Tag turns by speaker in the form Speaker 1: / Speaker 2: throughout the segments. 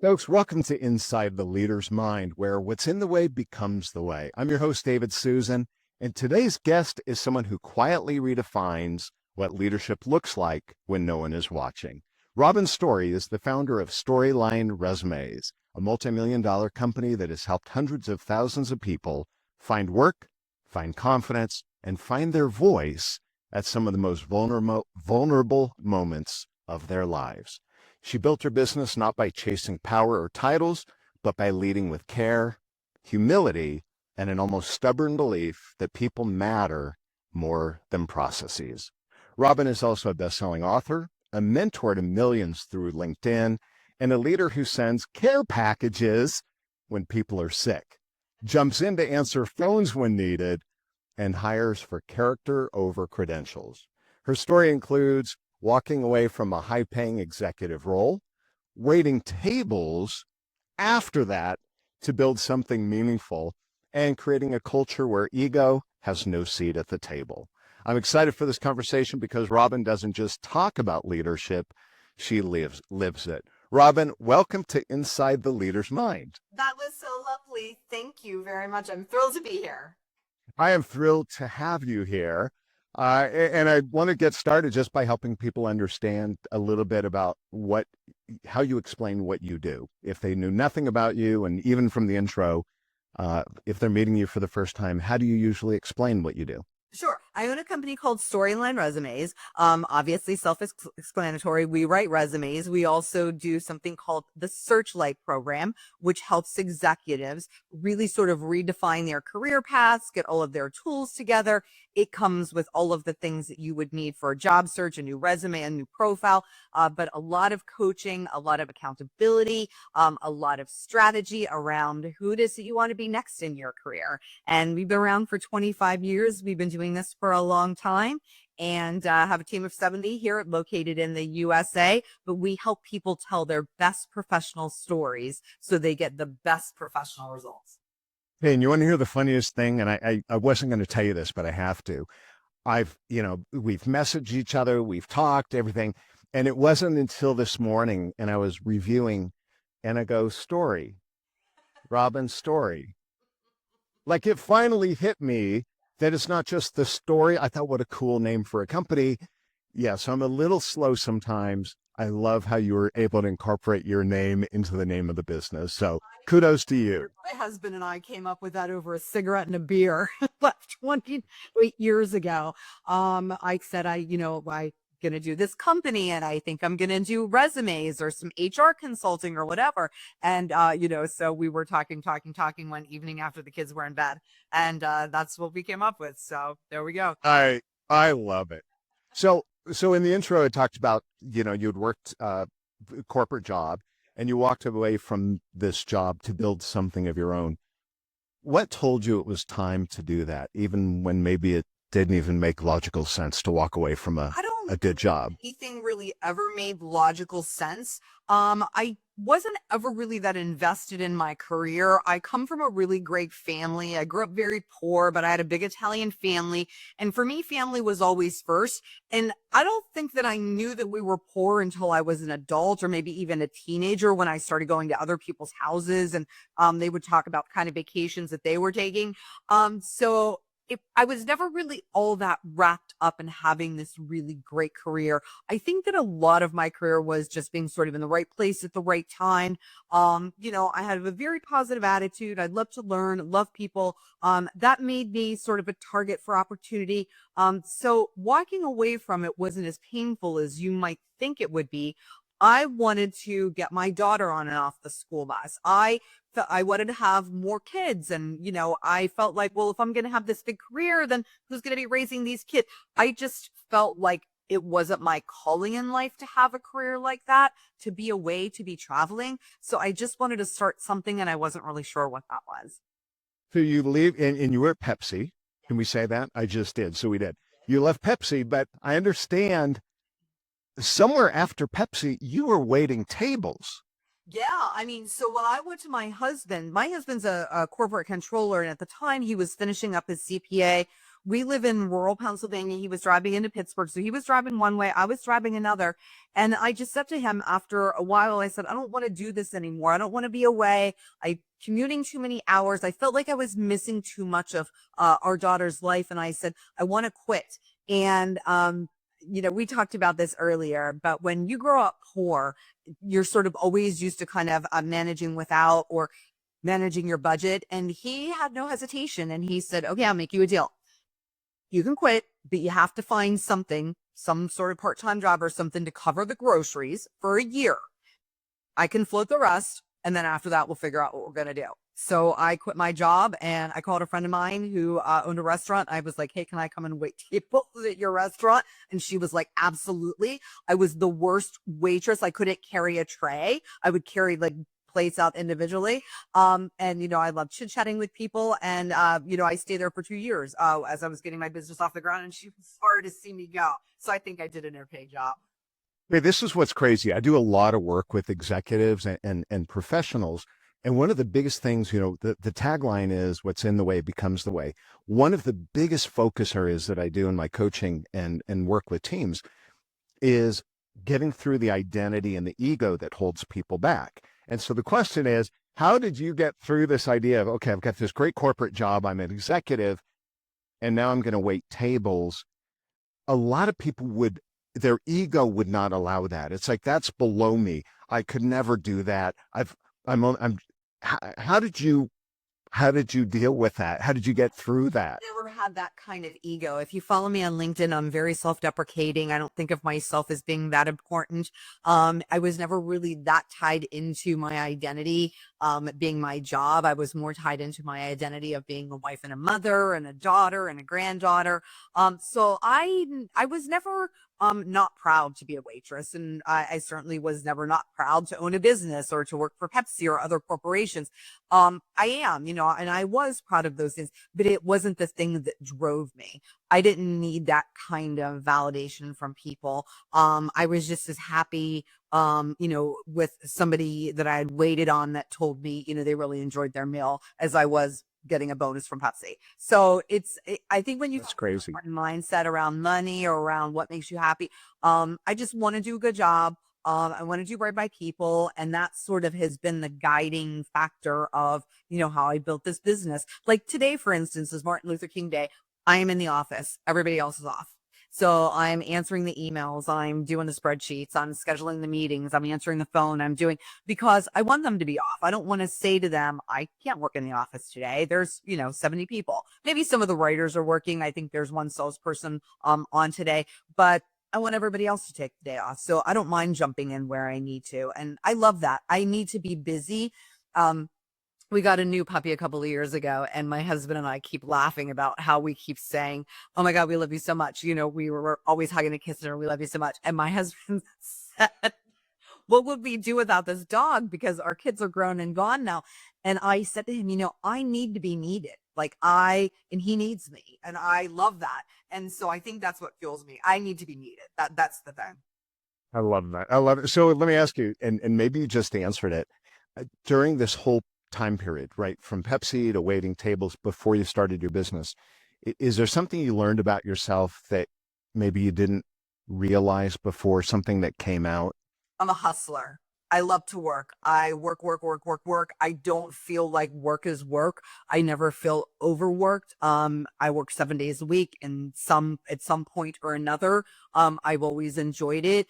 Speaker 1: Folks, welcome to Inside the Leader's Mind, where what's in the way becomes the way. I'm your host, David Suson, and today's guest is someone who quietly redefines what leadership looks like when no one is watching. Robynn Storey is the founder of Storeyline Resumes, a multi-million-dollar company that has helped hundreds of thousands of people find work, find confidence, and find their voice at some of the most vulnerable moments of their lives. She built her business not by chasing power or titles, but by leading with care, humility, and an almost stubborn belief that people matter more than processes. Robynn is also a best-selling author, a mentor to millions through LinkedIn, and a leader who sends care packages when people are sick, jumps in to answer phones when needed, and hires for character over credentials. Her story includes walking away from a high-paying executive role, waiting tables after that to build something meaningful, and creating a culture where ego has no seat at the table. I'm excited for this conversation because Robynn doesn't just talk about leadership, she lives it. Robynn, welcome to Inside the Leader's Mind.
Speaker 2: That was so lovely. Thank you very much. I'm thrilled to be here.
Speaker 1: I am thrilled to have you here. And I want to get started just by helping people understand a little bit about how you explain what you do. If they knew nothing about you, and even from the intro, if they're meeting you for the first time, how do you usually explain what you do?
Speaker 2: Sure. I own a company called Storeyline Resumes. Obviously self-explanatory. We write resumes. We also do something called the Searchlight program, which helps executives really sort of redefine their career paths, get all of their tools together. It comes with all of the things that you would need for a job search, a new resume, a new profile, but a lot of coaching, a lot of accountability, a lot of strategy around who it is that you want to be next in your career. And we've been around for 25 years. We've been doing this for a long time, and have a team of 70 here located in the USA, but we help people tell their best professional stories so they get the best professional results.
Speaker 1: Hey, and you want to hear the funniest thing? And I wasn't going to tell you this, but I have to. We've messaged each other, we've talked, everything. And it wasn't until this morning, and I was reviewing, and I go, Robynn Storey. Like, it finally hit me that it's not just the story. I thought, what a cool name for a company. Yeah, so I'm a little slow sometimes. I love how you were able to incorporate your name into the name of the business. So kudos to you.
Speaker 2: My husband and I came up with that over a cigarette and a beer left 28 years ago. I said, I going to do this company, and I think I'm going to do resumes or some HR consulting or whatever. And, so we were talking one evening after the kids were in bed, and that's what we came up with. So there we go.
Speaker 1: I love it. So in the intro, it talked about, you'd worked a corporate job and you walked away from this job to build something of your own. What told you it was time to do that, even when maybe it didn't even make logical sense to walk away from a good job?
Speaker 2: Anything really ever made logical sense. I wasn't ever really that invested in my career. I come from a really great family. I grew up very poor, but I had a big Italian family. And for me, family was always first. And I don't think that I knew that we were poor until I was an adult or maybe even a teenager when I started going to other people's houses, and they would talk about kind of vacations that they were taking. I was never really all that wrapped up in having this really great career. I think that a lot of my career was just being sort of in the right place at the right time. I had a very positive attitude. I'd love to learn, love people. That made me sort of a target for opportunity. So walking away from it wasn't as painful as you might think it would be. I wanted to get my daughter on and off the school bus. I wanted to have more kids. And, I felt like, well, if I'm going to have this big career, then who's going to be raising these kids? I just felt like it wasn't my calling in life to have a career like that, to be away, to be traveling. So I just wanted to start something, and I wasn't really sure what that was.
Speaker 1: So you leave, and you were at Pepsi. Can we say that? I just did. So we did. You left Pepsi, but I understand somewhere after Pepsi, you were waiting tables.
Speaker 2: Yeah, so when I went to my husband's a corporate controller, and at the time he was finishing up his CPA. We live in rural Pennsylvania. He was driving into Pittsburgh. So he was driving one way, I was driving another. And I just said to him after a while, I said, I don't want to do this anymore. I don't want to be away. I commuting too many hours. I felt like I was missing too much of our daughter's life. And I said, I want to quit. And, we talked about this earlier, but when you grow up poor, you're sort of always used to kind of managing without or managing your budget. And he had no hesitation. And he said, okay, I'll make you a deal. You can quit, but you have to find something, some sort of part-time job or something to cover the groceries for a year. I can float the rest. And then after that, we'll figure out what we're going to do. So I quit my job and I called a friend of mine who owned a restaurant. I was like, hey, can I come and wait tables at your restaurant? And she was like, absolutely. I was the worst waitress. I couldn't carry a tray. I would carry like plates out individually. And, I love chit chatting with people. And, I stayed there for 2 years as I was getting my business off the ground, and she was sorry to see me go. So I think I did an okay job.
Speaker 1: Hey, this is what's crazy. I do a lot of work with executives and professionals. And one of the biggest things, the tagline is what's in the way becomes the way. One of the biggest focus areas that I do in my coaching and work with teams is getting through the identity and the ego that holds people back. And so the question is, how did you get through this idea of, okay, I've got this great corporate job, I'm an executive, and now I'm going to wait tables? A lot of people their ego would not allow that. It's like, that's below me. I could never do that. How did you deal with that? How did you get through that?
Speaker 2: Never had that kind of ego. If you follow me on LinkedIn, I'm very self-deprecating. I don't think of myself as being that important. I was never really that tied into my identity, being my job. I was more tied into my identity of being a wife and a mother and a daughter and a granddaughter. So I was never not proud to be a waitress. And I certainly was never not proud to own a business or to work for Pepsi or other corporations. I am, and I was proud of those things, but it wasn't the thing that drove me. I didn't need that kind of validation from people. I was just as happy, with somebody that I had waited on that told me, they really enjoyed their meal as I was getting a bonus from Pepsi. So I think when you
Speaker 1: That's crazy.
Speaker 2: mindset around money or around what makes you happy, I just want to do a good job. I want to do right by people. And that sort of has been the guiding factor of, how I built this business. Like today, for instance, is Martin Luther King Day. I am in the office. Everybody else is off. So I'm answering the emails, I'm doing the spreadsheets, I'm scheduling the meetings, I'm answering the phone, because I want them to be off. I don't want to say to them, I can't work in the office today. There's, 70 people. Maybe some of the writers are working. I think there's one salesperson on today, but I want everybody else to take the day off. So I don't mind jumping in where I need to. And I love that. I need to be busy. We got a new puppy a couple of years ago, and my husband and I keep laughing about how we keep saying, oh my God, we love you so much. We were always hugging and kissing her. We love you so much. And my husband said, what would we do without this dog? Because our kids are grown and gone now. And I said to him, I need to be needed. And he needs me. And I love that. And so I think that's what fuels me. I need to be needed. That's the thing.
Speaker 1: I love that. I love it. So let me ask you, and maybe you just answered it. During this whole time period, right, from Pepsi to waiting tables before you started your business, is there something you learned about yourself that maybe you didn't realize before, something that came out?
Speaker 2: I'm a hustler. I love to work. I work, work, work, work, work. I don't feel like work is work. I never feel overworked. I work 7 days a week and at some point or another. I've always enjoyed it.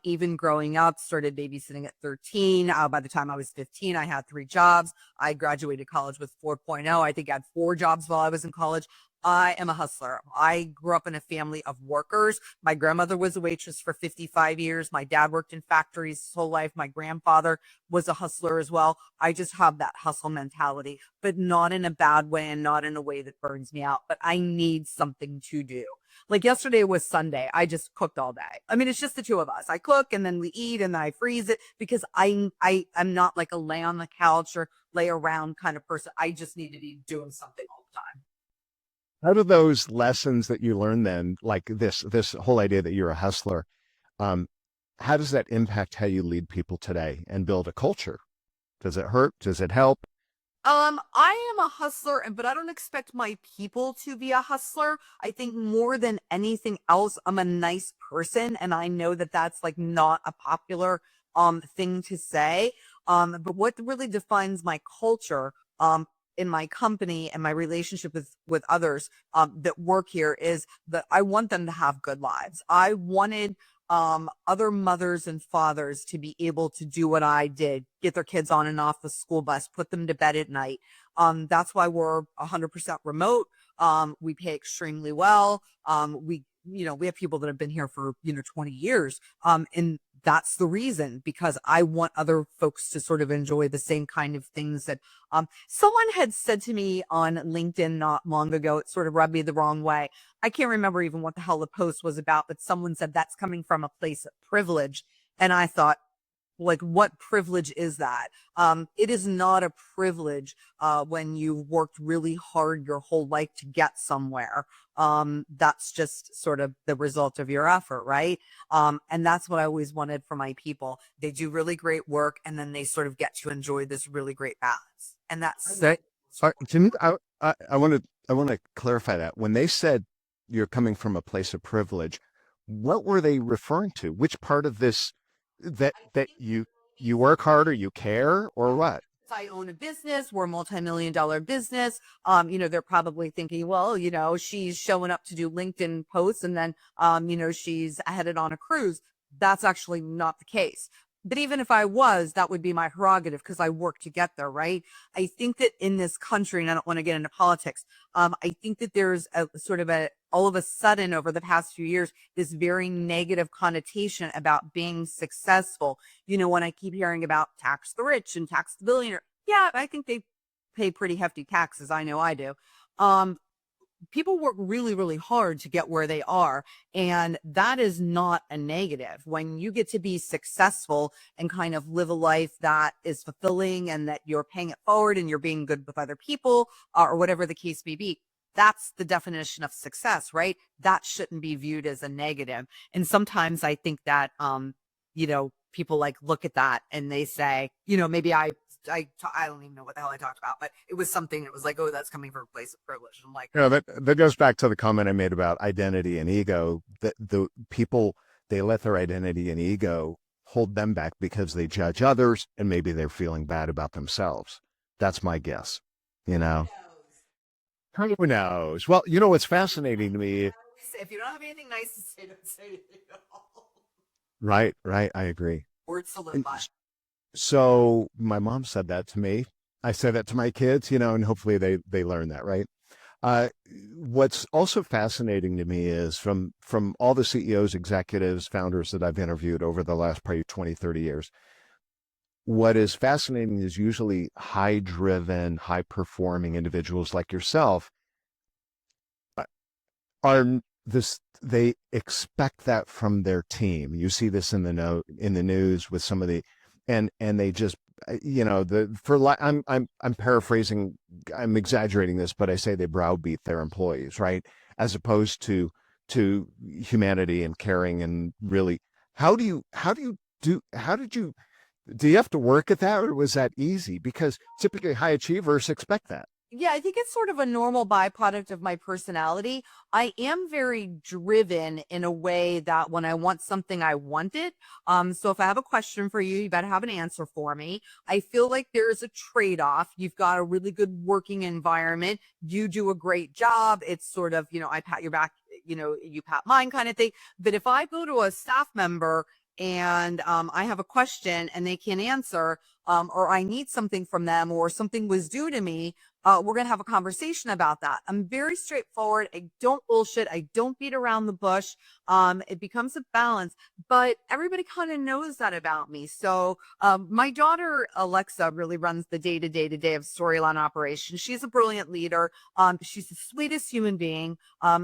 Speaker 2: Even growing up, started babysitting at 13. By the time I was 15, I had 3 jobs. I graduated college with 4.0. I think I had 4 jobs while I was in college. I am a hustler. I grew up in a family of workers. My grandmother was a waitress for 55 years. My dad worked in factories his whole life. My grandfather was a hustler as well. I just have that hustle mentality, but not in a bad way and not in a way that burns me out. But I need something to do. Like yesterday was Sunday. I just cooked all day. I mean, it's just the 2 of us. I cook and then we eat and then I freeze it because I'm not like a lay on the couch or lay around kind of person. I just need to be doing something all the time.
Speaker 1: How do those lessons that you learned then, like this whole idea that you're a hustler, how does that impact how you lead people today and build a culture? Does it hurt? Does it help?
Speaker 2: I am a hustler, but I don't expect my people to be a hustler. I think more than anything else, I'm a nice person, and I know that that's like not a popular thing to say. But what really defines my culture in my company and my relationship with others that work here is that I want them to have good lives. I wanted other mothers and fathers to be able to do what I did, get their kids on and off the school bus, put them to bed at night. That's why we're 100% remote. We pay extremely well. We have people that have been here for, 20 years. And that's the reason, because I want other folks to sort of enjoy the same kind of things that, someone had said to me on LinkedIn not long ago. It sort of rubbed me the wrong way. I can't remember even what the hell the post was about, but someone said that's coming from a place of privilege. And I thought, like, what privilege is that? It is not a privilege when you've worked really hard your whole life to get somewhere. That's just sort of the result of your effort, right? And that's what I always wanted for my people. They do really great work, and then they sort of get to enjoy this really great balance. And that's
Speaker 1: That, to me, I want to clarify that. When they said you're coming from a place of privilege, what were they referring to? Which part of this that you work harder, you care, or what?
Speaker 2: I own a business. We're a multi-million dollar business. They're probably thinking, well, she's showing up to do LinkedIn posts, and then, she's headed on a cruise. That's actually not the case. But even if I was, that would be my prerogative because I work to get there, right? I think that in this country, and I don't want to get into politics, I think that there's a sort of all of a sudden over the past few years, this very negative connotation about being successful. When I keep hearing about tax the rich and tax the billionaire, yeah, I think they pay pretty hefty taxes. I know I do. Um, People work really, really hard to get where they are. And that is not a negative. When you get to be successful and kind of live a life that is fulfilling and that you're paying it forward and you're being good with other people, or whatever the case may be, that's the definition of success, right? That shouldn't be viewed as a negative. And sometimes I think that, people like look at that and they say, maybe I don't even know what the hell I talked about, but it was something that was like, oh, that's coming from a place of privilege. I'm like,
Speaker 1: That goes back to the comment I made about identity and ego. That the people, they let their identity and ego hold them back because they judge others and maybe they're feeling bad about themselves. That's my guess. You
Speaker 2: who
Speaker 1: know,
Speaker 2: knows?
Speaker 1: who knows? Well, what's fascinating to me.
Speaker 2: If you don't have anything nice to say, don't say anything at all.
Speaker 1: Right, right. I agree.
Speaker 2: Words to live
Speaker 1: And
Speaker 2: by.
Speaker 1: so my mom said that to me. I said that to my kids, and hopefully they learn that, right? Uh, what's also fascinating to me is from all the CEOs, executives, founders that I've interviewed over the last probably 20, 30 years, what is fascinating is usually high driven, high performing individuals like yourself uh, are this they expect that from their team. You see this in the news with some of the and they just I'm paraphrasing, I'm exaggerating this, but I say they browbeat their employees, right? As opposed to humanity and caring and really how did you do you have to work at that, or was that easy? Because typically high achievers expect that.
Speaker 2: Yeah, I think it's sort of a normal byproduct of my personality. I am very driven in a way that when I want something, I want it. So if I have a question for you, you better have an answer for me. I feel like there's a trade-off. You've got a really good working environment. You do a great job. It's sort of, I pat your back, you pat mine kind of thing. But if I go to a staff member and I have a question and they can't answer, or I need something from them or something was due to me, we're going to have a conversation about that. I'm very straightforward. I don't bullshit. I don't beat around the bush. It becomes a balance, but everybody kind of knows that about me. So, my daughter, Alexa, really runs the day of Storyline operations. She's a brilliant leader. She's the sweetest human being.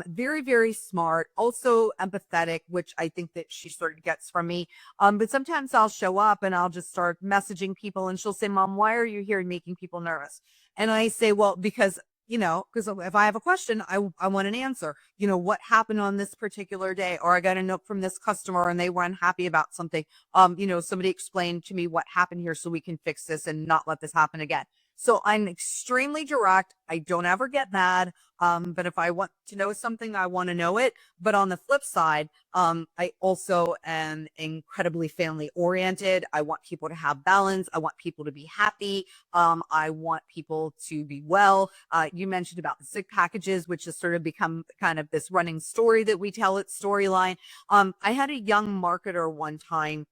Speaker 2: Very, very smart, also empathetic, which I think that she sort of gets from me. But sometimes I'll show up and I'll just start messaging people and she'll say, Mom, why are you here making people nervous? And I say, well, because if I have a question, I want an answer. What happened on this particular day? Or I got a note from this customer and they were unhappy about something. Somebody explained to me what happened here so we can fix this and not let this happen again. So I'm extremely direct. I don't ever get mad. But if I want to know something, I want to know it. But on the flip side, I also am incredibly family oriented. I want people to have balance. I want people to be happy. I want people to be well. You mentioned about the sick packages, which has sort of become kind of this running story that we tell at Storyline. I had a young marketer one time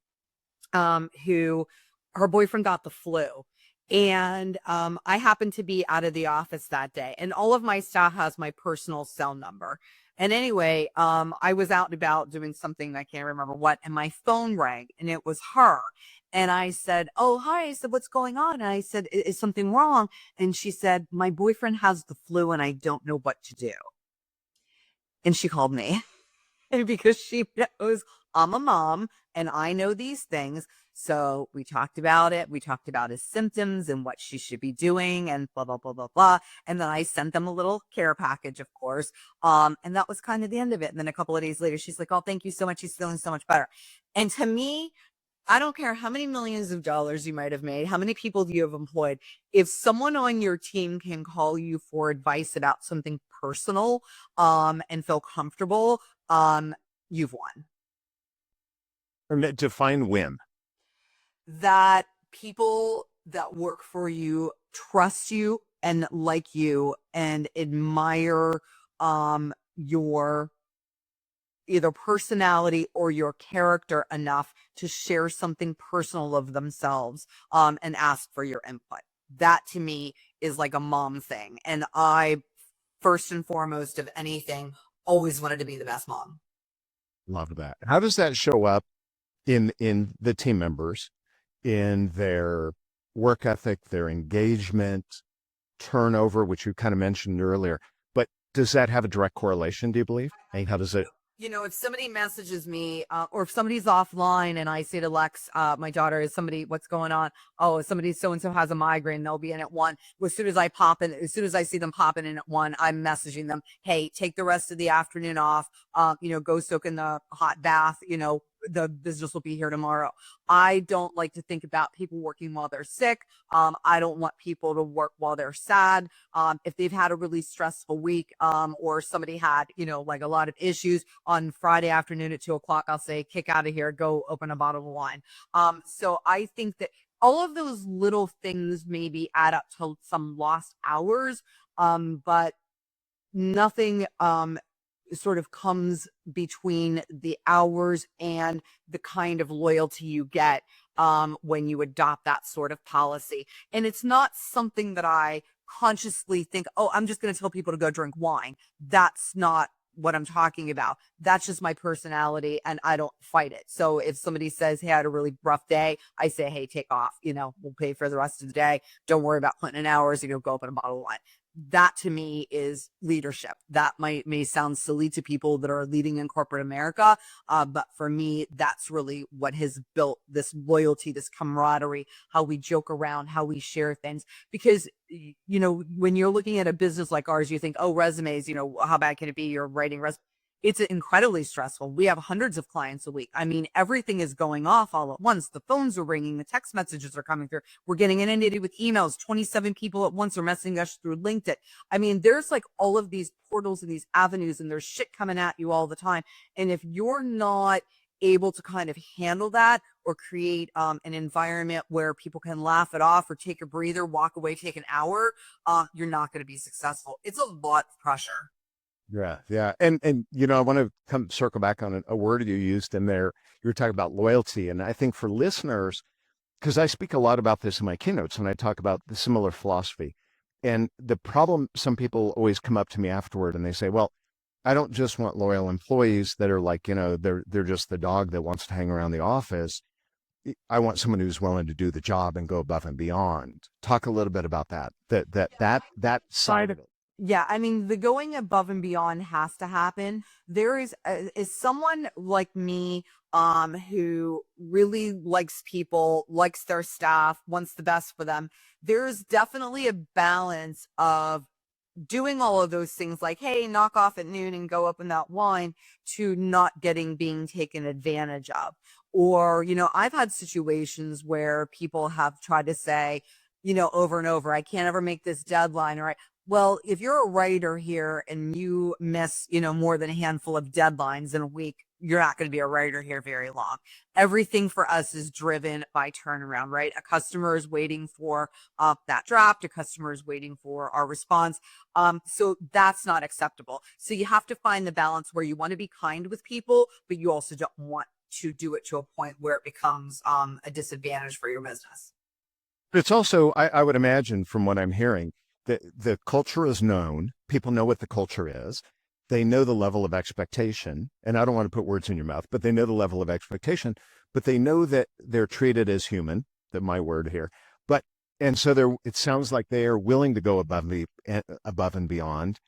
Speaker 2: who her boyfriend got the flu. And I happened to be out of the office that day, and all of my staff has my personal cell number. And anyway, I was out and about doing something, I can't remember what, and my phone rang, and it was her. And I said, "Oh, hi." I said, "What's going on?" And I said, Is something wrong?" And she said, "My boyfriend has the flu, and I don't know what to do." And she called me. Because she knows I'm a mom and I know these things. So we talked about it. We talked about his symptoms and what she should be doing and blah, blah, blah, blah, blah. And then I sent them a little care package, of course. And that was kind of the end of it. And then a couple of days later, she's like, "Oh, thank you so much. He's feeling so much better." And to me, I don't care how many millions of dollars you might have made, how many people you have employed. If someone on your team can call you for advice about something personal, and feel comfortable, you've won.
Speaker 1: And define win.
Speaker 2: That people that work for you trust you and like you and admire your either personality or your character enough to share something personal of themselves and ask for your input. That to me is like a mom thing. And I, first and foremost of anything, always wanted to be the best mom.
Speaker 1: Love that. How does that show up in the team members, in their work ethic, their engagement, turnover, which you kind of mentioned earlier? But does that have a direct correlation, do you believe? And how does it?
Speaker 2: If somebody messages me or if somebody's offline and I say to Lex, my daughter, is somebody, what's going on? Oh, somebody so-and-so has a migraine. They'll be in at 1. As soon as I pop in, as soon as I see them popping in at 1, I'm messaging them, "Hey, take the rest of the afternoon off. Go soak in the hot bath. The business will be here tomorrow." I don't like to think about people working while they're sick. I don't want people to work while they're sad. If they've had a really stressful week, or somebody had, like a lot of issues on Friday afternoon at 2 o'clock, I'll say, "Kick out of here, go open a bottle of wine." So I think that all of those little things maybe add up to some lost hours. But nothing, sort of comes between the hours and the kind of loyalty you get when you adopt that sort of policy. And it's not something that I consciously think, "Oh, I'm just going to tell people to go drink wine." That's not what I'm talking about. That's just my personality and I don't fight it. So if somebody says, "Hey, I had a really rough day," I say, "Hey, take off, we'll pay for the rest of the day. Don't worry about putting in hours, go open a bottle of wine." That to me is leadership. That may sound silly to people that are leading in corporate America. But for me, that's really what has built this loyalty, this camaraderie, how we joke around, how we share things. Because, when you're looking at a business like ours, you think, "Oh, resumes, how bad can it be? You're writing resumes." It's incredibly stressful. We have hundreds of clients a week. I mean, everything is going off all at once. The phones are ringing. The text messages are coming through. We're getting inundated with emails. 27 people at once are messaging us through LinkedIn. I mean, there's like all of these portals and these avenues, and there's shit coming at you all the time. And if you're not able to kind of handle that or create an environment where people can laugh it off or take a breather, walk away, take an hour, you're not going to be successful. It's a lot of pressure.
Speaker 1: Yeah, yeah. And I want to come circle back on a word you used in there. You were talking about loyalty. And I think for listeners, because I speak a lot about this in my keynotes when I talk about the similar philosophy. And the problem, some people always come up to me afterward and they say, "Well, I don't just want loyal employees that are like, they're just the dog that wants to hang around the office. I want someone who's willing to do the job and go above and beyond." Talk a little bit about that side of it.
Speaker 2: Yeah, I mean, the going above and beyond has to happen. There is someone like me who really likes people, likes their staff, wants the best for them. There's definitely a balance of doing all of those things like, "Hey, knock off at noon and go open that wine," to not being taken advantage of. Or, I've had situations where people have tried to say, over and over. I can't ever make this deadline. Or well, if you're a writer here and you miss, more than a handful of deadlines in a week, you're not going to be a writer here very long. Everything for us is driven by turnaround, right? A customer is waiting for that draft. A customer is waiting for our response. So that's not acceptable. So you have to find the balance where you want to be kind with people, but you also don't want to do it to a point where it becomes a disadvantage for your business.
Speaker 1: It's also, I would imagine from what I'm hearing, that the culture is known. People know what the culture is. They know the level of expectation. And I don't want to put words in your mouth, but they know the level of expectation, but they know that they're treated as human, that my word here. But, and so it sounds like they are willing to go above and beyond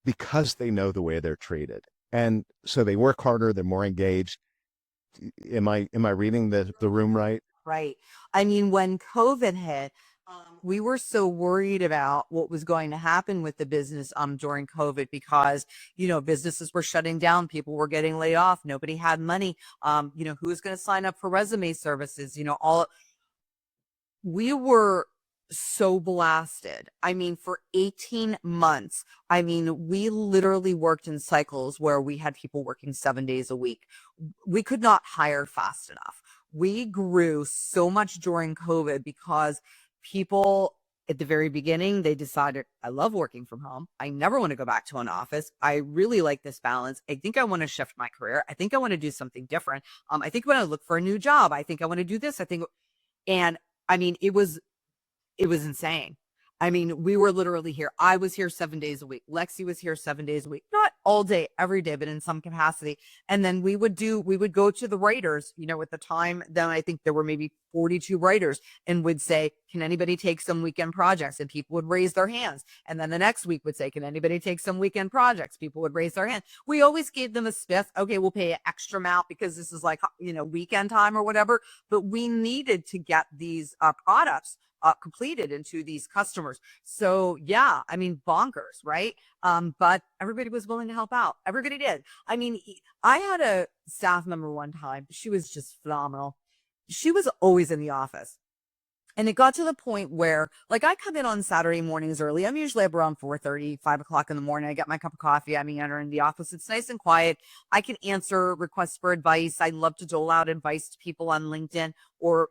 Speaker 1: because they know the way they're treated. And so they work harder, they're more engaged. Am I reading the room right?
Speaker 2: Right. I mean, when COVID hit, we were so worried about what was going to happen with the business during COVID because, businesses were shutting down, people were getting laid off, nobody had money. Who was going to sign up for resume services? All we were so blasted. I mean, for 18 months, I mean, we literally worked in cycles where we had people working 7 days a week. We could not hire fast enough. We grew so much during COVID because people at the very beginning, they decided, I love working from home. I never want to go back to an office. I really like this balance. I think I want to shift my career. I think I want to do something different. I think I want to look for a new job. I think I want to do this. And I mean, it was insane. I mean, we were literally here. I was here 7 days a week. Lexi was here 7 days a week, not all day, every day, but in some capacity. And then we would go to the writers, at the time, then I think there were maybe 42 writers, and would say, can anybody take some weekend projects? And people would raise their hands. And then the next week would say, can anybody take some weekend projects? People would raise their hand. We always gave them a spiff. Okay, we'll pay an extra amount because this is like, weekend time or whatever. But we needed to get these products completed into these customers. So yeah, I mean, bonkers, right? But everybody was willing to help out. Everybody did. I mean, I had a staff member one time. She was just phenomenal. She was always in the office. And it got to the point where, like, I come in on Saturday mornings early. I'm usually up around 4:30, 5 o'clock in the morning. I get my cup of coffee. I enter in the office. It's nice and quiet. I can answer requests for advice. I love to dole out advice to people on LinkedIn or,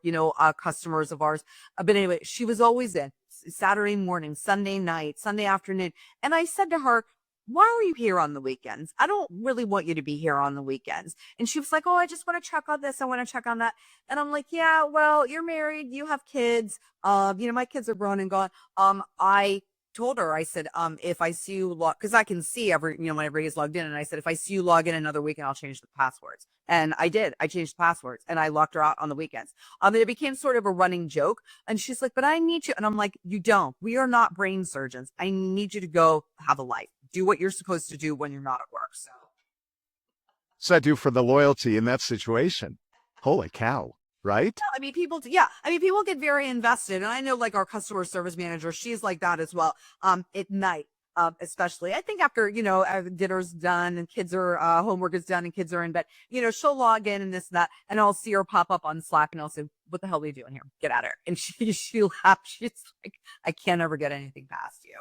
Speaker 2: customers of ours. But anyway, she was always in Saturday morning, Sunday night, Sunday afternoon. And I said to her, why are you here on the weekends? I don't really want you to be here on the weekends. And she was like, oh, I just want to check on this. I want to check on that. And I'm like, yeah, well, you're married. You have kids. My kids are grown and gone. I told her, I said, if I see you because I can see when everybody's logged in. And I said, if I see you log in another weekend, I'll change the passwords. And I did. I changed the passwords and I locked her out on the weekends. And it became sort of a running joke. And she's like, but I need you. And I'm like, you don't. We are not brain surgeons. I need you to go have a life. Do what you're supposed to do when you're not at work.
Speaker 1: So I do for the loyalty in that situation. Holy cow, right?
Speaker 2: I mean, people get very invested. And I know, like, our customer service manager, she's like that as well. At night, especially, I think after, dinner's done and kids are, homework is done and kids are in bed, she'll log in and this and that. And I'll see her pop up on Slack and I'll say, what the hell are you doing here? Get out of here. And she laughs. She's like, I can't ever get anything past you.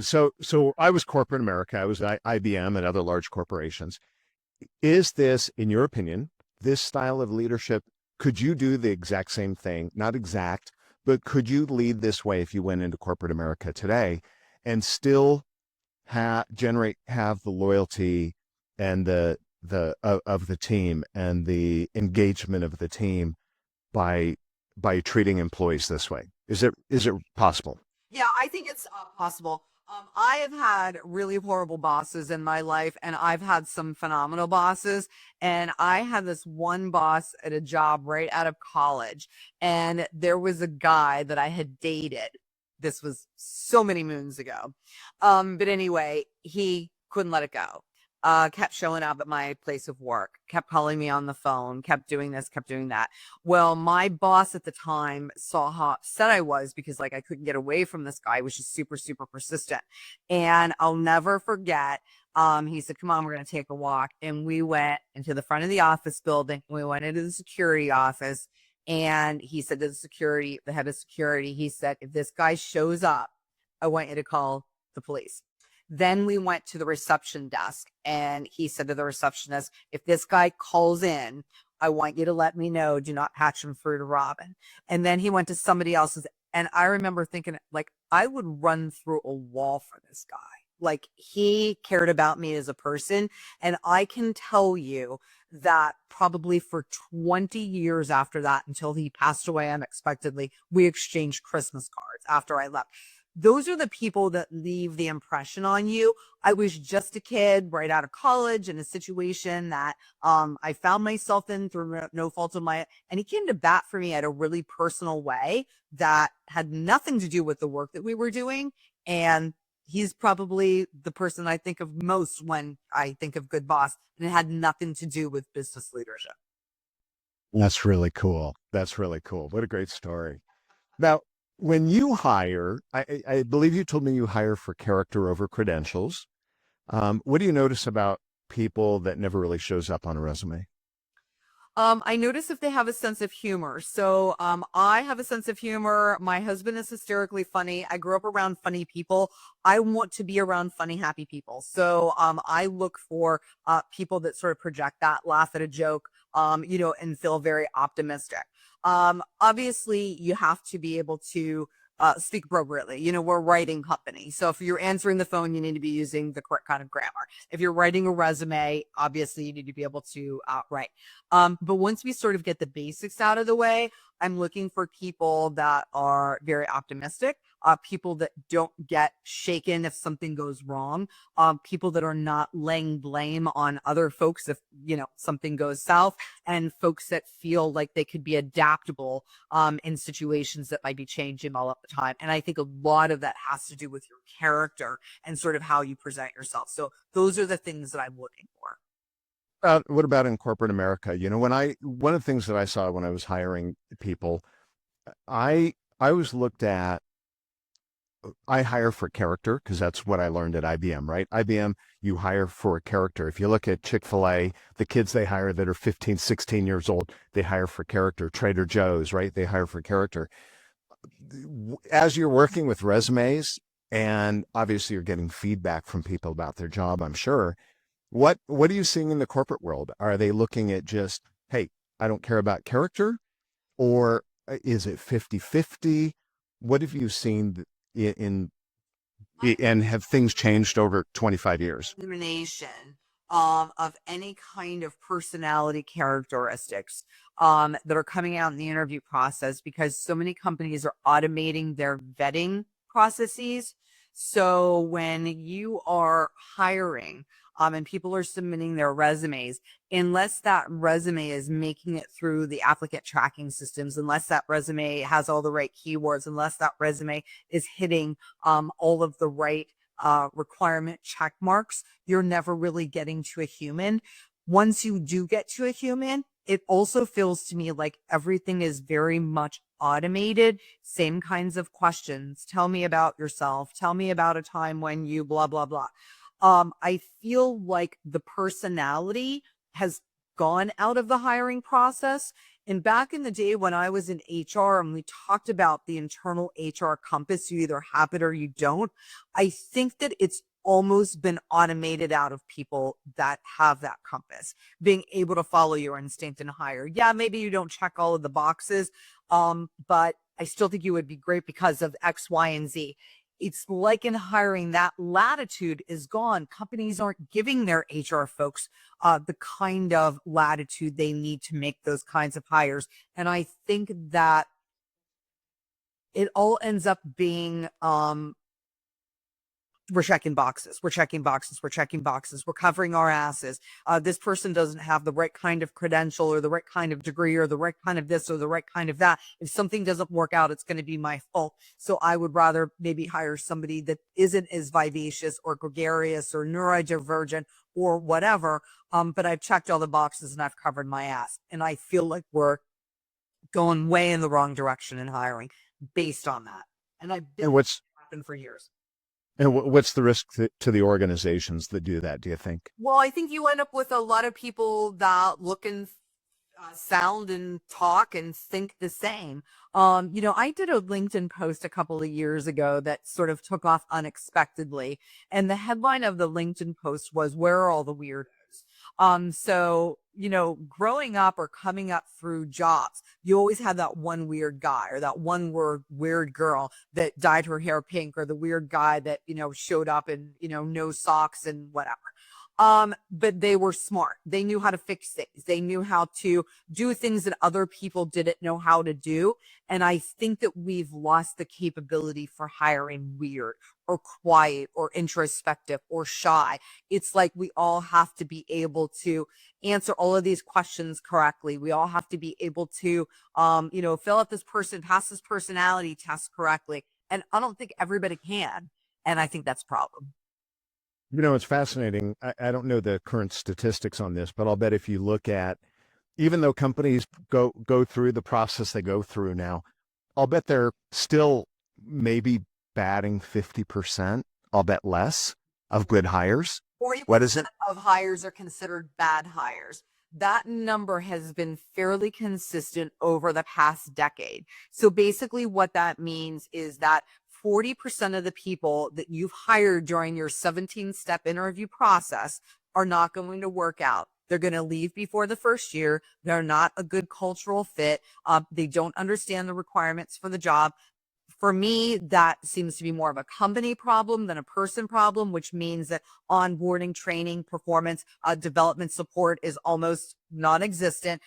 Speaker 1: So I was corporate America. I was IBM and other large corporations. Is this, in your opinion, this style of leadership, could you do the exact same thing? Not exact, but could you lead this way if you went into corporate America today and still have the loyalty and of the team and the engagement of the team by treating employees this way? Is it possible?
Speaker 2: Yeah, I think it's possible. I have had really horrible bosses in my life, and I've had some phenomenal bosses. And I had this one boss at a job right out of college, and there was a guy that I had dated. This was so many moons ago. But anyway, he couldn't let it go. Kept showing up at my place of work, kept calling me on the phone, kept doing this, kept doing that. Well, my boss at the time saw how upset I was because, like, I couldn't get away from this guy, which is super, super persistent. And I'll never forget. He said, come on, we're going to take a walk. And we went into the front of the office building. We went into the security office And he said to the head of security, he said, if this guy shows up, I want you to call the police. Then we went to the reception desk and he said to the receptionist, if this guy calls in, I want you to let me know. Do not patch him through to Robyn. And then he went to somebody else's. And I remember thinking, like, I would run through a wall for this guy. Like, he cared about me as a person. And I can tell you that probably for 20 years after that, until he passed away unexpectedly, we exchanged Christmas cards after I left. Those are the people that leave the impression on you. I was just a kid right out of college in a situation that I found myself in through no fault of my, and he came to bat for me at a really personal way that had nothing to do with the work that we were doing. And he's probably the person I think of most when I think of good boss, and it had nothing to do with business leadership.
Speaker 1: That's really cool. That's really cool. What a great story. Now, when you hire, I believe you told me you hire for character over credentials. What do you notice about people that never really shows up on a resume?
Speaker 2: I notice if they have a sense of humor. So, I have a sense of humor. My husband is hysterically funny. I grew up around funny people. I want to be around funny, happy people. So, I look for, people that sort of project that, laugh at a joke, and feel very optimistic. Obviously you have to be able to, speak appropriately. We're a writing company. So if you're answering the phone, you need to be using the correct kind of grammar. If you're writing a resume, obviously you need to be able to write. But once we sort of get the basics out of the way, I'm looking for people that are very optimistic, people that don't get shaken if something goes wrong, people that are not laying blame on other folks if, something goes south, and folks that feel like they could be adaptable in situations that might be changing all of the time. And I think a lot of that has to do with your character and sort of how you present yourself. So those are the things that I'm looking for.
Speaker 1: What about in corporate America? One of the things that I saw when I was hiring people, I was looked at, I hire for character because that's what I learned at IBM, right? IBM, you hire for a character. If you look at Chick-fil-A, the kids they hire that are 15, 16 years old, they hire for character. Trader Joe's, right? They hire for character. As you're working with resumes, and obviously you're getting feedback from people about their job, I'm sure. What are you seeing in the corporate world? Are they looking at just, hey, I don't care about character, or is it 50-50? What have you seen in and have things changed over 25 years?
Speaker 2: Elimination of any kind of personality characteristics that are coming out in the interview process, because so many companies are automating their vetting processes. So when you are hiring, and people are submitting their resumes, unless that resume is making it through the applicant tracking systems, unless that resume has all the right keywords, unless that resume is hitting all of the right requirement check marks, you're never really getting to a human. Once you do get to a human, it also feels to me like everything is very much automated. Same kinds of questions. Tell me about yourself. Tell me about a time when you blah, blah, blah. I feel like the personality has gone out of the hiring process. And back in the day when I was in HR and we talked about the internal HR compass, you either have it or you don't. I think that it's almost been automated out of people that have that compass, being able to follow your instinct and hire. Yeah, maybe you don't check all of the boxes, but I still think you would be great because of X, Y, and Z. It's like in hiring, that latitude is gone. Companies aren't giving their HR folks the kind of latitude they need to make those kinds of hires. And I think that it all ends up being we're checking boxes. We're checking boxes. We're checking boxes. We're covering our asses. This person doesn't have the right kind of credential or the right kind of degree or the right kind of this or the right kind of that. If something doesn't work out, it's going to be my fault. So I would rather maybe hire somebody that isn't as vivacious or gregarious or neurodivergent or whatever. But I've checked all the boxes and I've covered my ass. And I feel like we're going way in the wrong direction in hiring based on that. And I've been
Speaker 1: And what's
Speaker 2: happened for years.
Speaker 1: what's the risk to the organizations that do that, do you think?
Speaker 2: Well, I think you end up with a lot of people that look and sound and talk and think the same. I did a LinkedIn post a couple of years ago that sort of took off unexpectedly. And the headline of the LinkedIn post was, "Where are all the weirdos?" Growing up or coming up through jobs, you always had that one weird guy or that one weird girl that dyed her hair pink, or the weird guy that, showed up in, no socks and whatever. But they were smart. They knew how to fix things. They knew how to do things that other people didn't know how to do. And I think that we've lost the capability for hiring weird or quiet or introspective or shy. It's like we all have to be able to answer all of these questions correctly. We all have to be able to, fill out pass this personality test correctly. And I don't think everybody can. And I think that's a problem.
Speaker 1: It's fascinating. I don't know the current statistics on this, but I'll bet if you look at, even though companies go through the process they go through now, I'll bet they're still maybe batting 50%, I'll bet less, of good hires.
Speaker 2: 40%
Speaker 1: What is it?
Speaker 2: of hires are considered bad hires. That number has been fairly consistent over the past decade. So basically what that means is that 40% of the people that you've hired during your 17-step interview process are not going to work out. They're going to leave before the first year. They're not a good cultural fit. They don't understand the requirements for the job. For me, that seems to be more of a company problem than a person problem, which means that onboarding, training, performance, development support is almost non-existent.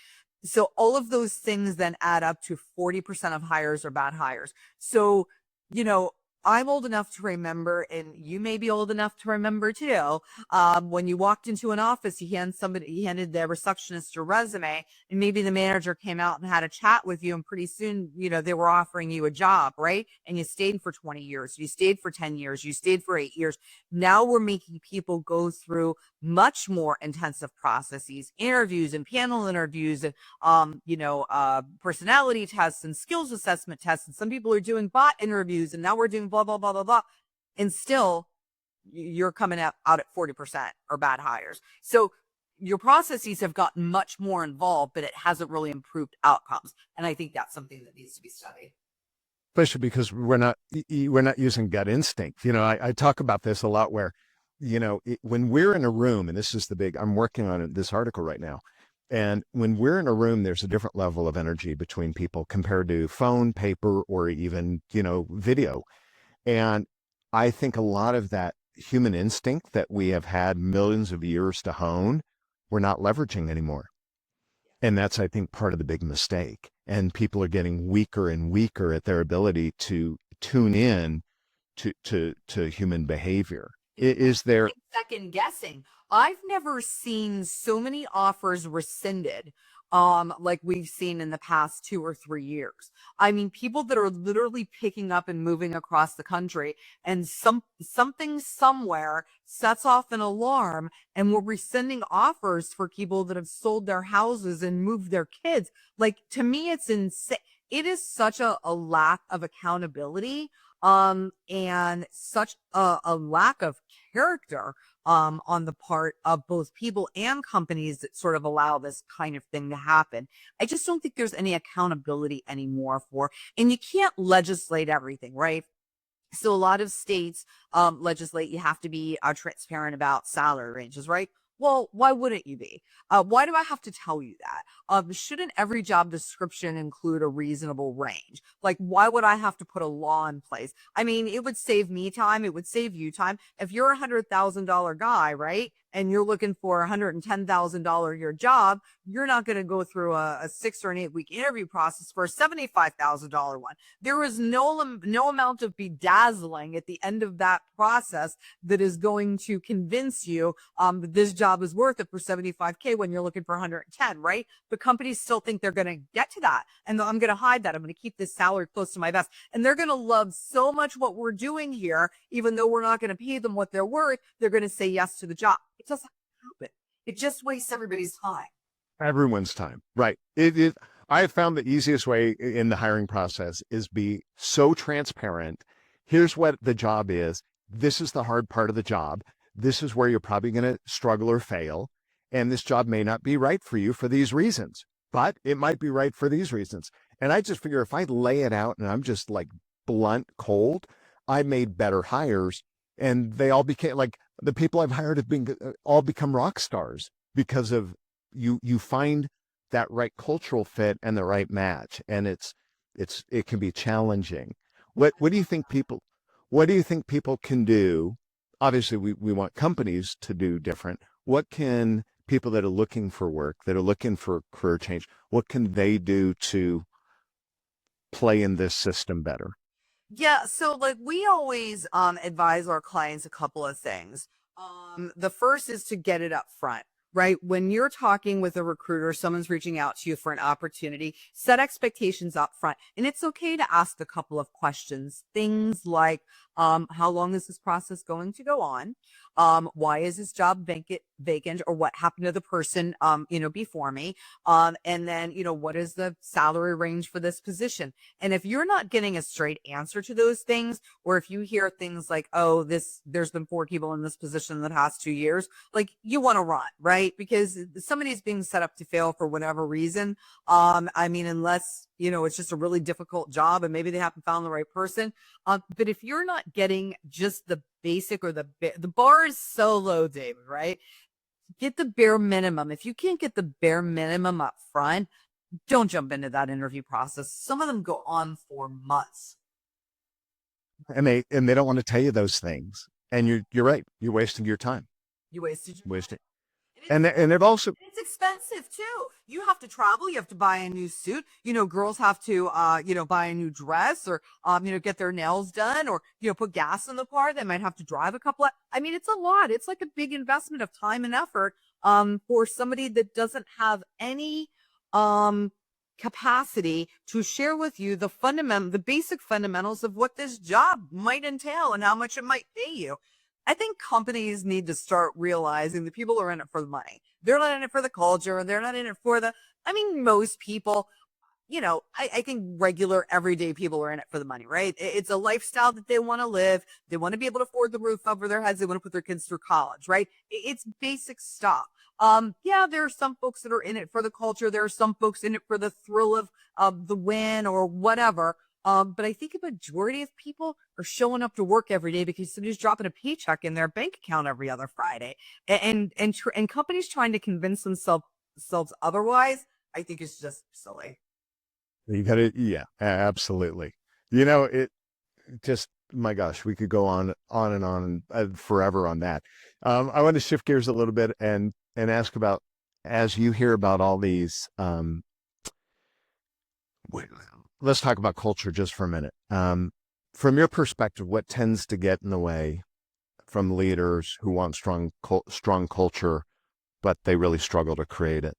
Speaker 2: So all of those things then add up to 40% of hires are bad hires. So, I'm old enough to remember, and you may be old enough to remember too, when you walked into an office, he handed the receptionist your resume, and maybe the manager came out and had a chat with you, and pretty soon, they were offering you a job, right? And you stayed for 20 years, you stayed for 10 years, you stayed for 8 years. Now we're making people go through much more intensive processes, interviews and panel interviews, and personality tests and skills assessment tests. And some people are doing bot interviews, and now we're doing blah, blah, blah, blah, blah. And still you're coming out at 40% or bad hires. So your processes have gotten much more involved, but it hasn't really improved outcomes. And I think that's something that needs to be studied.
Speaker 1: Especially because we're not using gut instinct. I talk about this a lot where, when we're in a room, and this is I'm working on this article right now. And when we're in a room, there's a different level of energy between people compared to phone, paper, or even, video. And I think a lot of that human instinct that we have had millions of years to hone, we're not leveraging anymore. And that's, I think, part of the big mistake. And people are getting weaker and weaker at their ability to tune in to human behavior. Is there
Speaker 2: second guessing? I've never seen so many offers rescinded like we've seen in the past 2 or 3 years. I mean, people that are literally picking up and moving across the country, and something somewhere sets off an alarm, and we're rescinding offers for people that have sold their houses and moved their kids. Like, to me, it's insane. It is such a lack of accountability, and such a lack of character on the part of both people and companies that sort of allow this kind of thing to happen. I just don't think there's any accountability anymore and you can't legislate everything, right? So a lot of states legislate you have to be transparent about salary ranges, right? Well, why wouldn't you be? Why do I have to tell you that? Shouldn't every job description include a reasonable range? Like, why would I have to put a law in place? I mean, it would save me time. It would save you time. If you're $100,000 guy, right, and you're looking for a $110,000 year job, you're not going to go through a 6 or an 8 week interview process for a $75,000 one. There is no amount of bedazzling at the end of that process that is going to convince you that this job is worth it for 75K when you're looking for 110, right? But companies still think they're going to get to that. And I'm going to hide that. I'm going to keep this salary close to my vest. And they're going to love so much what we're doing here, even though we're not going to pay them what they're worth, they're going to say yes to the job. It doesn't happen. It just wastes everybody's time.
Speaker 1: Everyone's time, right? I have found the easiest way in the hiring process is be so transparent. Here's what the job is. This is the hard part of the job. This is where you're probably going to struggle or fail. And this job may not be right for you for these reasons. but it might be right for these reasons. And I just figure if I lay it out and I'm just like blunt, cold, I made better hires, and they all became like the people I've hired have been all become rock stars because of you find that right cultural fit and the right match, and it can be challenging. What do you think people can do? Obviously, we want companies to do different. What can people that are looking for work, that are looking for career change, what can they do to play in this system better?
Speaker 2: Yeah, so like we always advise our clients a couple of things. The first is to get it up front, right? When you're talking with a recruiter, someone's reaching out to you for an opportunity, set expectations up front. And it's okay to ask a couple of questions. Things like, how long is this process going to go on? Why is this job vacant, or what happened to the person, before me? And then, what is the salary range for this position? And if you're not getting a straight answer to those things, or if you hear things like, oh, there's been 4 people in this position in the past 2 years, like you want to run, right? Because somebody's being set up to fail for whatever reason. Unless, it's just a really difficult job and maybe they haven't found the right person. But if you're not getting just the basic, or the bar is so low, David, right? Get the bare minimum. If you can't get the bare minimum up front, don't jump into that interview process. Some of them go on for months.
Speaker 1: And they don't want to tell you those things. And you're right. You're wasting your time.
Speaker 2: You wasted your
Speaker 1: Wasting.
Speaker 2: And
Speaker 1: And they've also
Speaker 2: it's expensive too. You have to travel. You have to buy a new suit. Girls have to, buy a new dress, or, get their nails done, or, put gas in the car. They might have to drive a couple of, it's a lot. It's like a big investment of time and effort, for somebody that doesn't have any, capacity to share with you the basic fundamentals of what this job might entail and how much it might pay you. I think companies need to start realizing that people are in it for the money. They're not in it for the culture, and they're not in it for most people, I think regular everyday people are in it for the money, right? It's a lifestyle that they want to live. They want to be able to afford the roof over their heads. They want to put their kids through college, right? It's basic stuff. Yeah, there are some folks that are in it for the culture. There are some folks in it for the thrill of the win or whatever. But I think a majority of people are showing up to work every day because somebody's dropping a paycheck in their bank account every other Friday, and companies trying to convince themselves otherwise, I think is just silly.
Speaker 1: you got to, yeah, absolutely. It just, my gosh, we could go on and on forever on that. I want to shift gears a little bit and ask about, as you hear about all these, wait, let's talk about culture just for a minute. From your perspective, what tends to get in the way from leaders who want strong culture, but they really struggle to create it?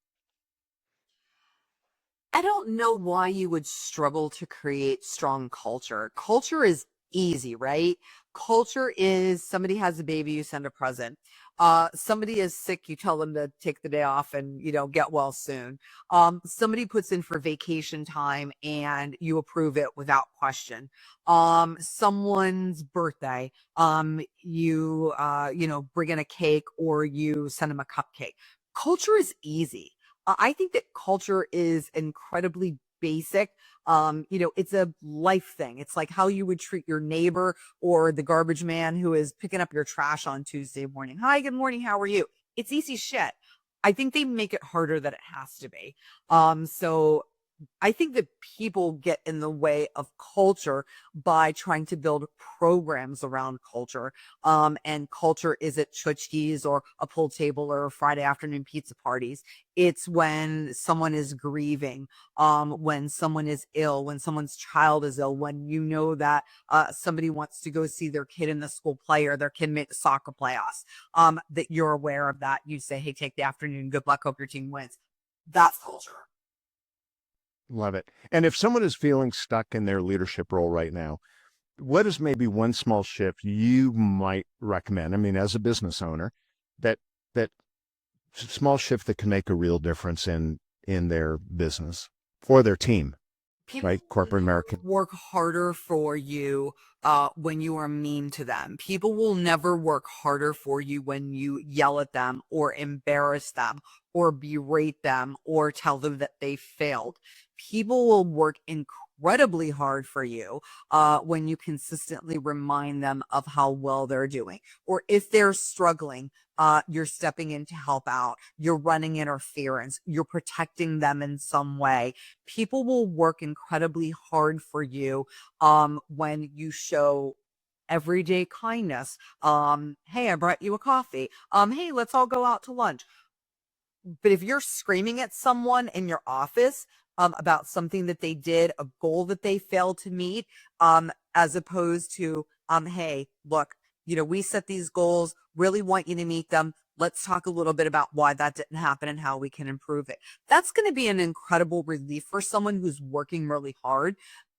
Speaker 2: I don't know why you would struggle to create strong culture. Culture is easy, right? Culture is somebody has a baby, you send a present. Somebody is sick, you tell them to take the day off and, get well soon. Somebody puts in for vacation time and you approve it without question. Someone's birthday, bring in a cake or you send them a cupcake. Culture is easy. I think that culture is incredibly basic. It's a life thing. It's like how you would treat your neighbor or the garbage man who is picking up your trash on Tuesday morning. Hi, good morning. How are you? It's easy shit. I think they make it harder than it has to be. So I think that people get in the way of culture by trying to build programs around culture. And culture isn't tchotchkes or a pool table or Friday afternoon pizza parties. It's when someone is grieving, when someone is ill, when someone's child is ill, when that somebody wants to go see their kid in the school play or their kid make the soccer playoffs, that you're aware of that. You say, hey, take the afternoon. Good luck. Hope your team wins. That's culture.
Speaker 1: Love it. And if someone is feeling stuck in their leadership role right now, what is maybe one small shift you might recommend? I mean, as a business owner, that small shift that can make a real difference in their business or their team.
Speaker 2: People
Speaker 1: right? Corporate America.
Speaker 2: work harder for you when you are mean to them. People will never work harder for you when you yell at them or embarrass them or berate them or tell them that they failed. People will work incredibly hard for you when you consistently remind them of how well they're doing. Or if they're struggling, you're stepping in to help out. You're running interference. You're protecting them in some way. People will work incredibly hard for you when you show everyday kindness. Hey, I brought you a coffee. Hey, let's all go out to lunch. But if you're screaming at someone in your office about something that they did, a goal that they failed to meet, as opposed to, hey, look, we set these goals, really want you to meet them. Let's talk a little bit about why that didn't happen and how we can improve it. That's going to be an incredible relief for someone who's working really hard.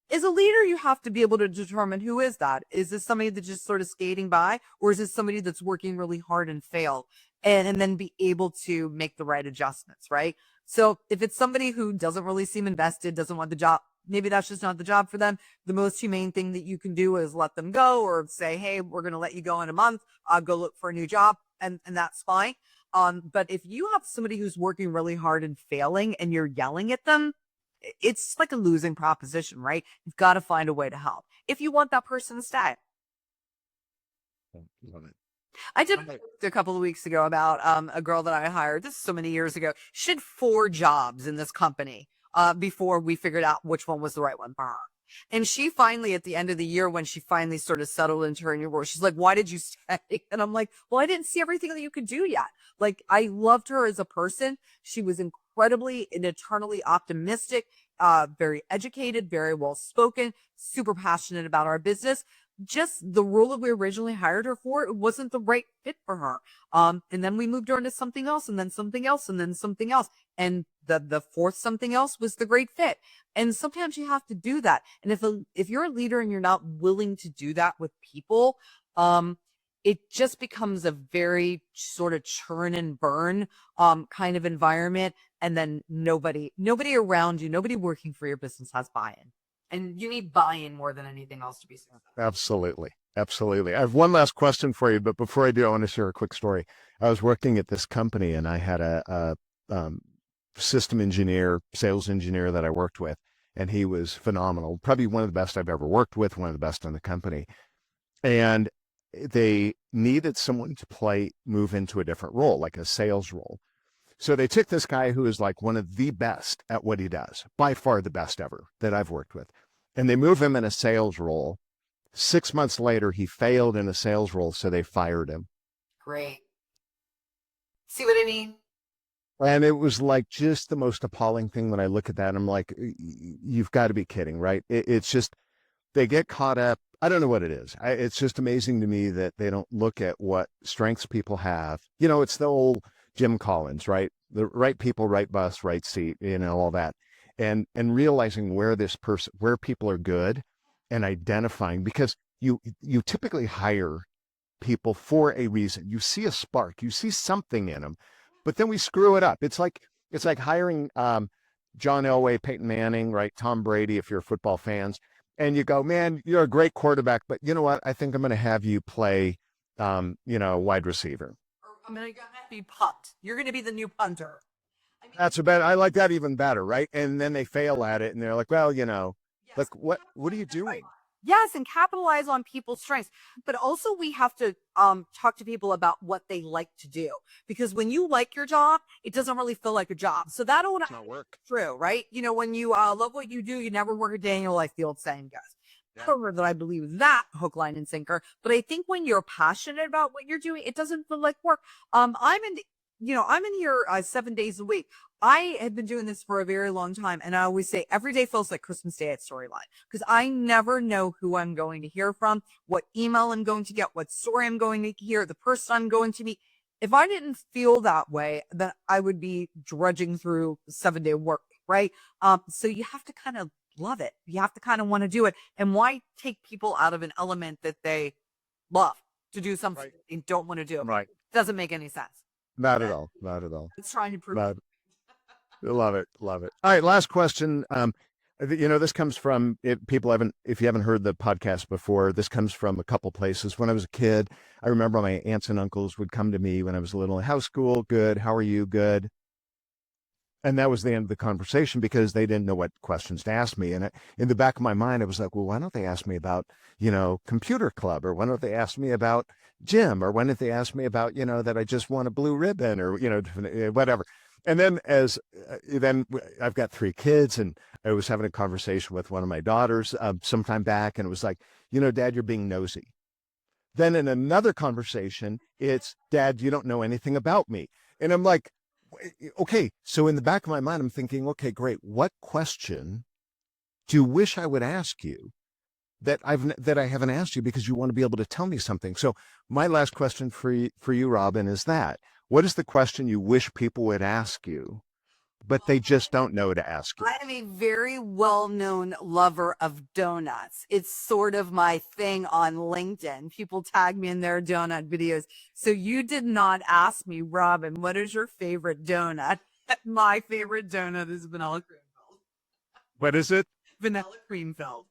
Speaker 2: As a leader, you have to be able to determine who is that. Is this somebody that's just sort of skating by, or is this somebody that's working really hard and failed? And then be able to make the right adjustments, right? So if it's somebody who doesn't really seem invested, doesn't want the job, maybe that's just not the job for them. The most humane thing that you can do is let them go or say, hey, we're going to let you go in a month. Go look for a new job. And that's fine. But if you have somebody who's working really hard and failing and you're yelling at them, it's like a losing proposition, right? You've got to find a way to help if you want that person to stay.
Speaker 1: Love it.
Speaker 2: I did a couple of weeks ago about a girl that I hired. This is so many years ago. She had 4 jobs in this company before we figured out which one was the right one for her. And she finally, at the end of the year, when she finally sort of settled into her new role, she's like, why did you stay? And I'm like, well, I didn't see everything that you could do yet. Like, I loved her as a person. She was incredibly and eternally optimistic, very educated, very well spoken, super passionate about our business. Just the role that we originally hired her for, it wasn't the right fit for her. And then we moved her into something else, and then something else, and then something else. And the fourth something else was the great fit. And sometimes you have to do that. And if you're a leader and you're not willing to do that with people, it just becomes a very sort of churn and burn kind of environment. And then nobody around you, nobody working for your business has buy-in. And you need buy-in more than anything else to be successful.
Speaker 1: Absolutely. Absolutely. I have one last question for you, but before I do, I want to share a quick story. I was working at this company and I had a system engineer, sales engineer that I worked with, and he was phenomenal. Probably one of the best I've ever worked with, one of the best in the company. And they needed someone to move into a different role, like a sales role. So they took this guy who is like one of the best at what he does, by far the best ever that I've worked with. And they move him in a sales role. 6 months later, he failed in a sales role, so they fired him.
Speaker 2: Great. See what I mean?
Speaker 1: And it was like just the most appalling thing when I look at that. I'm like, you've got to be kidding, right? It's just, they get caught up. I don't know what it is. It's just amazing to me that they don't look at what strengths people have. It's the old Jim Collins, right? The right people, right bus, right seat, all that. And realizing where people are good and identifying, because you typically hire people for a reason. You see a spark, you see something in them, but then we screw it up. It's like hiring John Elway, Peyton Manning, right? Tom Brady, if you're football fans, and you go, man, you're a great quarterback, but you know what? I think I'm going to have you play, wide receiver.
Speaker 2: I'm going to be punt. You're going to be the new punter.
Speaker 1: That's I like that even better, right? And then they fail at it, and they're like, well, like what are you doing?
Speaker 2: Yes, and capitalize on people's strengths. But also we have to talk to people about what they like to do. Because when you like your job, it doesn't really feel like a job. So that'll
Speaker 1: not work.
Speaker 2: True, right? When you love what you do, you never work a day in your life, the old saying goes. Yeah. However, that I believe that hook, line, and sinker. But I think when you're passionate about what you're doing, it doesn't feel like work. I'm in here 7 days a week. I have been doing this for a very long time. And I always say every day feels like Christmas Day at Storeyline, because I never know who I'm going to hear from, what email I'm going to get, what story I'm going to hear, the person I'm going to meet. If I didn't feel that way, then I would be drudging through 7-day work, right? So you have to kind of love it. You have to kind of want to do it. And why take people out of an element that they love to do something they don't want to do?
Speaker 1: Right.
Speaker 2: Doesn't make any sense.
Speaker 1: Not at all. Not at all.
Speaker 2: It's trying to prove.
Speaker 1: Love it. Love it. All right. Last question. This comes from if you haven't heard the podcast before, this comes from a couple places. When I was a kid, I remember my aunts and uncles would come to me when I was little. How's school? Good. How are you? Good. And that was the end of the conversation because they didn't know what questions to ask me. And in the back of my mind, I was like, well, why don't they ask me about, computer club, or why don't they ask me about gym, or why don't they ask me about, that I just won a blue ribbon, or, whatever. And then then I've got 3 kids, and I was having a conversation with one of my daughters sometime back, and it was like, Dad, you're being nosy. Then in another conversation, it's, Dad, you don't know anything about me. And I'm like, okay, so in the back of my mind, I'm thinking, okay, great. What question do you wish I would ask you that I haven't asked you because you want to be able to tell me something? So my last question for you, Robynn, is that what is the question you wish people would ask you, but they just don't know to ask you?
Speaker 2: I am a very well-known lover of donuts. It's sort of my thing on LinkedIn. People tag me in their donut videos. So you did not ask me, Robynn, what is your favorite donut? My favorite donut is vanilla cream filled.
Speaker 1: What is it?
Speaker 2: Vanilla cream filled.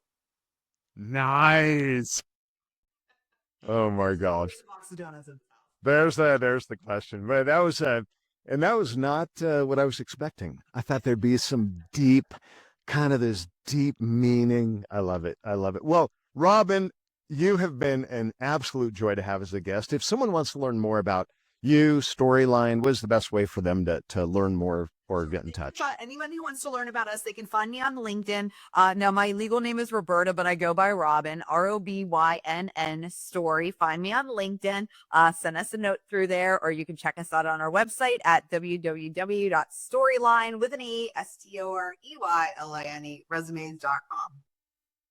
Speaker 1: Nice. Oh my gosh.
Speaker 2: Box of donuts.
Speaker 1: There's the question. But that was not what I was expecting. I thought there'd be some this deep meaning. I love it. I love it. Well, Robynn, you have been an absolute joy to have as a guest. If someone wants to learn more about you, Storeyline, what is the best way for them to learn more or get in touch?
Speaker 2: Anyone who wants to learn about us, they can find me on LinkedIn. Now, my legal name is Roberta, but I go by Robynn, Robynn Storey. Find me on LinkedIn. Send us a note through there, or you can check us out on our website at www.storyline with an E, STOREYLINE, resumes.com.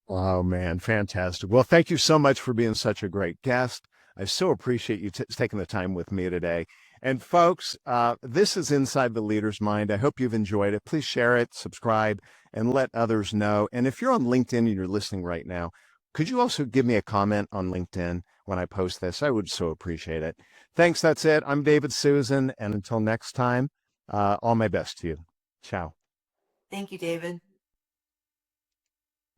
Speaker 1: Oh, man, fantastic. Well, thank you so much for being such a great guest. I so appreciate you taking the time with me today. And folks, this is Inside the Leader's Mind. I hope you've enjoyed it. Please share it, subscribe, and let others know. And if you're on LinkedIn and you're listening right now, could you also give me a comment on LinkedIn when I post this? I would so appreciate it. Thanks. That's it. I'm David Suson. And until next time, all my best to you. Ciao.
Speaker 2: Thank you, David.